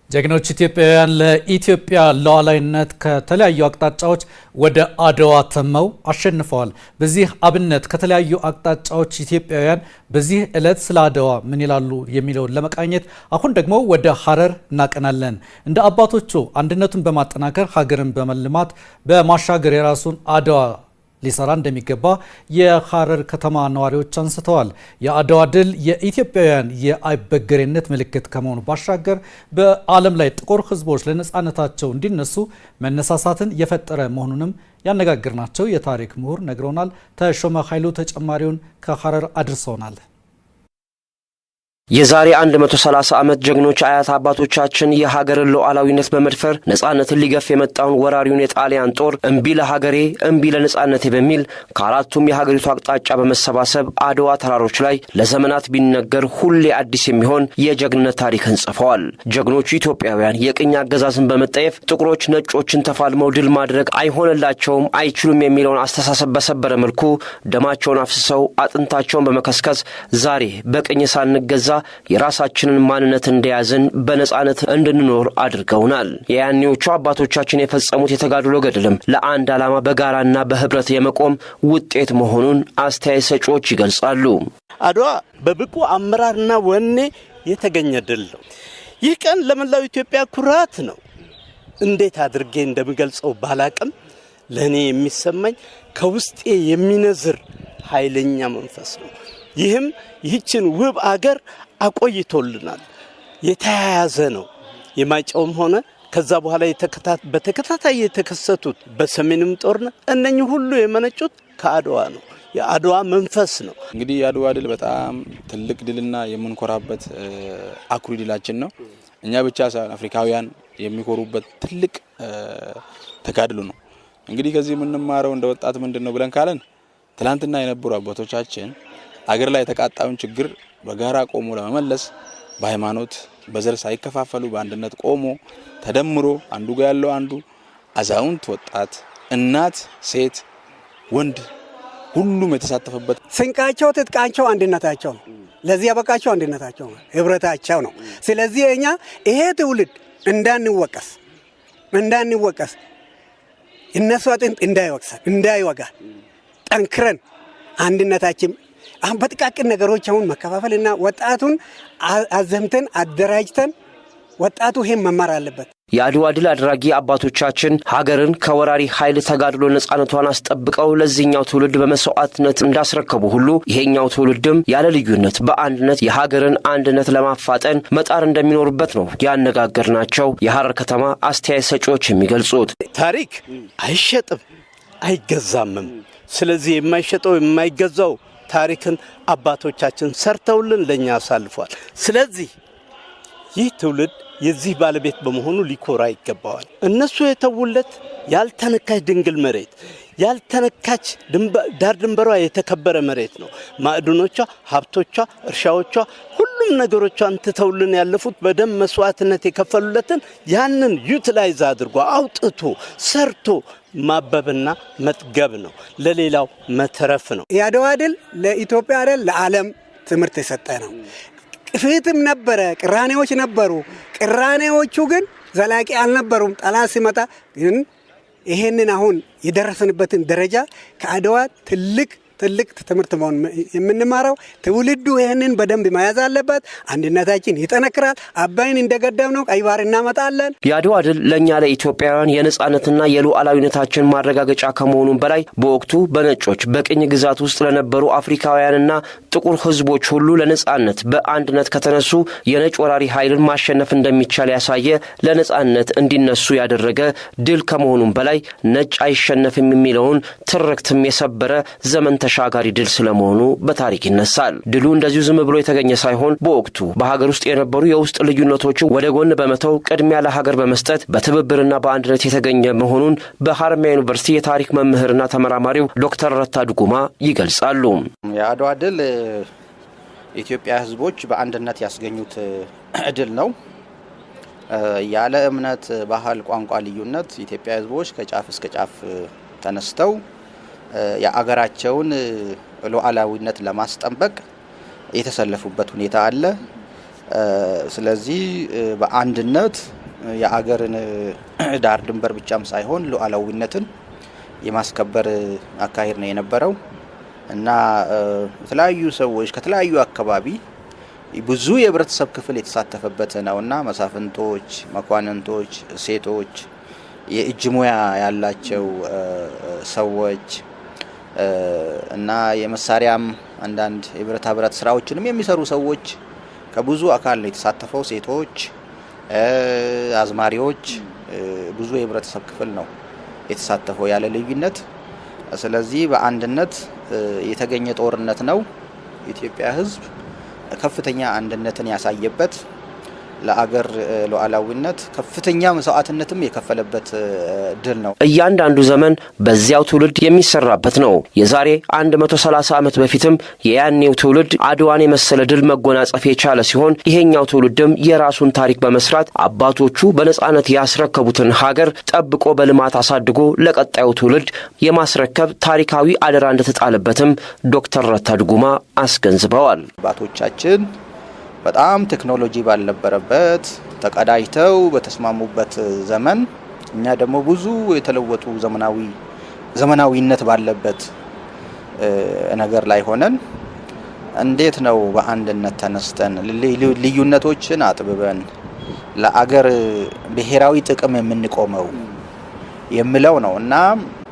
ጀግኖች ኢትዮጵያውያን ለኢትዮጵያ ሉዓላዊነት ከተለያዩ አቅጣጫዎች ወደ አድዋ ተመው አሸንፈዋል። በዚህ አብነት ከተለያዩ አቅጣጫዎች ኢትዮጵያውያን በዚህ ዕለት ስለ አድዋ ምን ይላሉ የሚለውን ለመቃኘት አሁን ደግሞ ወደ ሐረር እናቀናለን። እንደ አባቶቹ አንድነቱን በማጠናከር ሀገርን በመልማት በማሻገር የራሱን አድዋ ሊሰራ እንደሚገባ የሐረር ከተማ ነዋሪዎች አንስተዋል። የአድዋ ድል የኢትዮጵያውያን የአይበገሬነት ምልክት ከመሆኑ ባሻገር በዓለም ላይ ጥቁር ሕዝቦች ለነጻነታቸው እንዲነሱ መነሳሳትን የፈጠረ መሆኑንም ያነጋገርናቸው የታሪክ ምሁር ነግረውናል። ተሾመ ኃይሉ ተጨማሪውን ከሐረር አድርሰውናል። የዛሬ 130 ዓመት ጀግኖች አያት አባቶቻችን የሀገርን ሉዓላዊነት በመድፈር ነጻነትን ሊገፍ የመጣውን ወራሪውን የጣሊያን ጦር እምቢ ለሀገሬ እምቢ ለነጻነቴ በሚል ከአራቱም የሀገሪቱ አቅጣጫ በመሰባሰብ አድዋ ተራሮች ላይ ለዘመናት ቢነገር ሁሌ አዲስ የሚሆን የጀግንነት ታሪክን ጽፈዋል። ጀግኖቹ ኢትዮጵያውያን የቅኝ አገዛዝን በመጠየፍ ጥቁሮች ነጮችን ተፋልመው ድል ማድረግ አይሆንላቸውም አይችሉም የሚለውን አስተሳሰብ በሰበረ መልኩ ደማቸውን አፍስሰው አጥንታቸውን በመከስከስ ዛሬ በቅኝ ሳንገዛ የራሳችንን ማንነት እንደያዝን በነጻነት እንድንኖር አድርገውናል። የያኔዎቹ አባቶቻችን የፈጸሙት የተጋድሎ ገድልም ለአንድ ዓላማ በጋራና በህብረት የመቆም ውጤት መሆኑን አስተያየት ሰጪዎች ይገልጻሉ። አድዋ በብቁ አመራርና ወኔ የተገኘ ድል ነው። ይህ ቀን ለመላው ኢትዮጵያ ኩራት ነው። እንዴት አድርጌ እንደምገልጸው ባላቅም ለእኔ የሚሰማኝ ከውስጤ የሚነዝር ኃይለኛ መንፈስ ነው። ይህም ይህችን ውብ አገር አቆይቶልናል። የተያያዘ ነው። የማይጨውም ሆነ ከዛ በኋላ በተከታታይ የተከሰቱት በሰሜንም ጦርነት እነኚህ ሁሉ የመነጩት ከአድዋ ነው። የአድዋ መንፈስ ነው። እንግዲህ የአድዋ ድል በጣም ትልቅ ድልና የምንኮራበት አኩሪ ድላችን ነው። እኛ ብቻ ሳይሆን አፍሪካውያን የሚኮሩበት ትልቅ ተጋድሎ ነው። እንግዲህ ከዚህ የምንማረው እንደ ወጣት ምንድነው ብለን ካለን ትላንትና የነበሩ አባቶቻችን አገር ላይ የተቃጣውን ችግር በጋራ ቆሞ ለመመለስ በሃይማኖት በዘር ሳይከፋፈሉ በአንድነት ቆሞ ተደምሮ አንዱ ጋር ያለው አንዱ አዛውንት፣ ወጣት፣ እናት፣ ሴት፣ ወንድ ሁሉም የተሳተፈበት ስንቃቸው ትጥቃቸው አንድነታቸው ነው። ለዚህ ያበቃቸው አንድነታቸው ነው፣ ህብረታቸው ነው። ስለዚህ እኛ ይሄ ትውልድ እንዳንወቀስ እነሱ አጥንት እንዳይወጋ ጠንክረን አንድነታችን አሁን በጥቃቅን ነገሮች አሁን መከፋፈልና ወጣቱን አዘምተን አደራጅተን ወጣቱ ይሄን መማር አለበት። የአድዋ ድል አድራጊ አባቶቻችን ሀገርን ከወራሪ ኃይል ተጋድሎ ነጻነቷን አስጠብቀው ለዚህኛው ትውልድ በመስዋዕትነት እንዳስረከቡ ሁሉ ይሄኛው ትውልድም ያለ ልዩነት በአንድነት የሀገርን አንድነት ለማፋጠን መጣር እንደሚኖርበት ነው ያነጋገርናቸው የሐረር ከተማ አስተያየት ሰጪዎች የሚገልጹት። ታሪክ አይሸጥም አይገዛምም። ስለዚህ የማይሸጠው የማይገዛው ታሪክን አባቶቻችን ሰርተውልን ለኛ አሳልፈዋል። ስለዚህ ይህ ትውልድ የዚህ ባለቤት በመሆኑ ሊኮራ ይገባዋል። እነሱ የተውለት ያልተነካች ድንግል መሬት፣ ያልተነካች ዳር ድንበሯ የተከበረ መሬት ነው። ማዕድኖቿ፣ ሀብቶቿ፣ እርሻዎቿ፣ ሁሉም ነገሮቿን ትተውልን ያለፉት በደም መስዋዕትነት የከፈሉለትን ያንን ዩቲላይዝ አድርጎ አውጥቶ ሰርቶ ማበብና መጥገብ ነው። ለሌላው መተረፍ ነው። የአድዋ ድል ለኢትዮጵያ አይደል ለዓለም ትምህርት የሰጠ ነው። ቅፍትም ነበረ፣ ቅራኔዎች ነበሩ። ቅራኔዎቹ ግን ዘላቂ አልነበሩም። ጠላት ሲመጣ ግን ይሄንን አሁን የደረስንበትን ደረጃ ከአድዋ ትልቅ ትምህርት መሆን የምንማረው ትውልዱ ይሄንን በደንብ መያዝ አለበት። አንድነታችን ይጠነክራል። አባይን እንደገደብ ነው ቀይ ባህር እናመጣለን። የአድዋ ድል ለእኛ ለኢትዮጵያውያን የነጻነትና የሉዓላዊነታችን ማረጋገጫ ከመሆኑም በላይ በወቅቱ በነጮች በቅኝ ግዛት ውስጥ ለነበሩ አፍሪካውያንና ጥቁር ሕዝቦች ሁሉ ለነጻነት በአንድነት ከተነሱ የነጭ ወራሪ ኃይልን ማሸነፍ እንደሚቻል ያሳየ፣ ለነጻነት እንዲነሱ ያደረገ ድል ከመሆኑም በላይ ነጭ አይሸነፍም የሚለውን ትርክትም የሰበረ ዘመን ተሻጋሪ ድል ስለመሆኑ በታሪክ ይነሳል። ድሉ እንደዚሁ ዝም ብሎ የተገኘ ሳይሆን በወቅቱ በሀገር ውስጥ የነበሩ የውስጥ ልዩነቶችን ወደ ጎን በመተው ቅድሚያ ለሀገር በመስጠት በትብብርና በአንድነት የተገኘ መሆኑን በሐረማያ ዩኒቨርሲቲ የታሪክ መምህርና ተመራማሪው ዶክተር ረታ ዱጉማ ይገልጻሉ። የአድዋ ድል ኢትዮጵያ ሕዝቦች በአንድነት ያስገኙት ድል ነው። ያለ እምነት፣ ባህል፣ ቋንቋ ልዩነት ኢትዮጵያ ሕዝቦች ከጫፍ እስከ ጫፍ ተነስተው የአገራቸውን ሉዓላዊነት ለማስጠበቅ የተሰለፉበት ሁኔታ አለ። ስለዚህ በአንድነት የአገርን ዳር ድንበር ብቻም ሳይሆን ሉዓላዊነትን የማስከበር አካሄድ ነው የነበረው እና የተለያዩ ሰዎች ከተለያዩ አካባቢ ብዙ የህብረተሰብ ክፍል የተሳተፈበት ነውና መሳፍንቶች፣ መኳንንቶች፣ ሴቶች፣ የእጅ ሙያ ያላቸው ሰዎች እና የመሳሪያም አንዳንድ የብረታ ብረት ስራዎችንም የሚሰሩ ሰዎች ከብዙ አካል ነው የተሳተፈው። ሴቶች፣ አዝማሪዎች፣ ብዙ የህብረተሰብ ክፍል ነው የተሳተፈው ያለ ልዩነት። ስለዚህ በአንድነት የተገኘ ጦርነት ነው። የኢትዮጵያ ህዝብ ከፍተኛ አንድነትን ያሳየበት ለአገር ሉዓላዊነት ከፍተኛ መስዋዕትነትም የከፈለበት ድል ነው። እያንዳንዱ ዘመን በዚያው ትውልድ የሚሰራበት ነው። የዛሬ 130 ዓመት በፊትም የያኔው ትውልድ አድዋን የመሰለ ድል መጎናጸፍ የቻለ ሲሆን ይሄኛው ትውልድም የራሱን ታሪክ በመስራት አባቶቹ በነጻነት ያስረከቡትን ሀገር ጠብቆ በልማት አሳድጎ ለቀጣዩ ትውልድ የማስረከብ ታሪካዊ አደራ እንደተጣለበትም ዶክተር ረታ ድጉማ አስገንዝበዋል። አባቶቻችን በጣም ቴክኖሎጂ ባልነበረበት ተቀዳጅተው በተስማሙበት ዘመን እኛ ደግሞ ብዙ የተለወጡ ዘመናዊነት ባለበት ነገር ላይ ሆነን እንዴት ነው በአንድነት ተነስተን ልዩነቶችን አጥብበን ለአገር ብሔራዊ ጥቅም የምንቆመው የሚለው ነው እና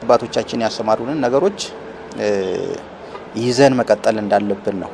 አባቶቻችን ያስተማሩንን ነገሮች ይዘን መቀጠል እንዳለብን ነው።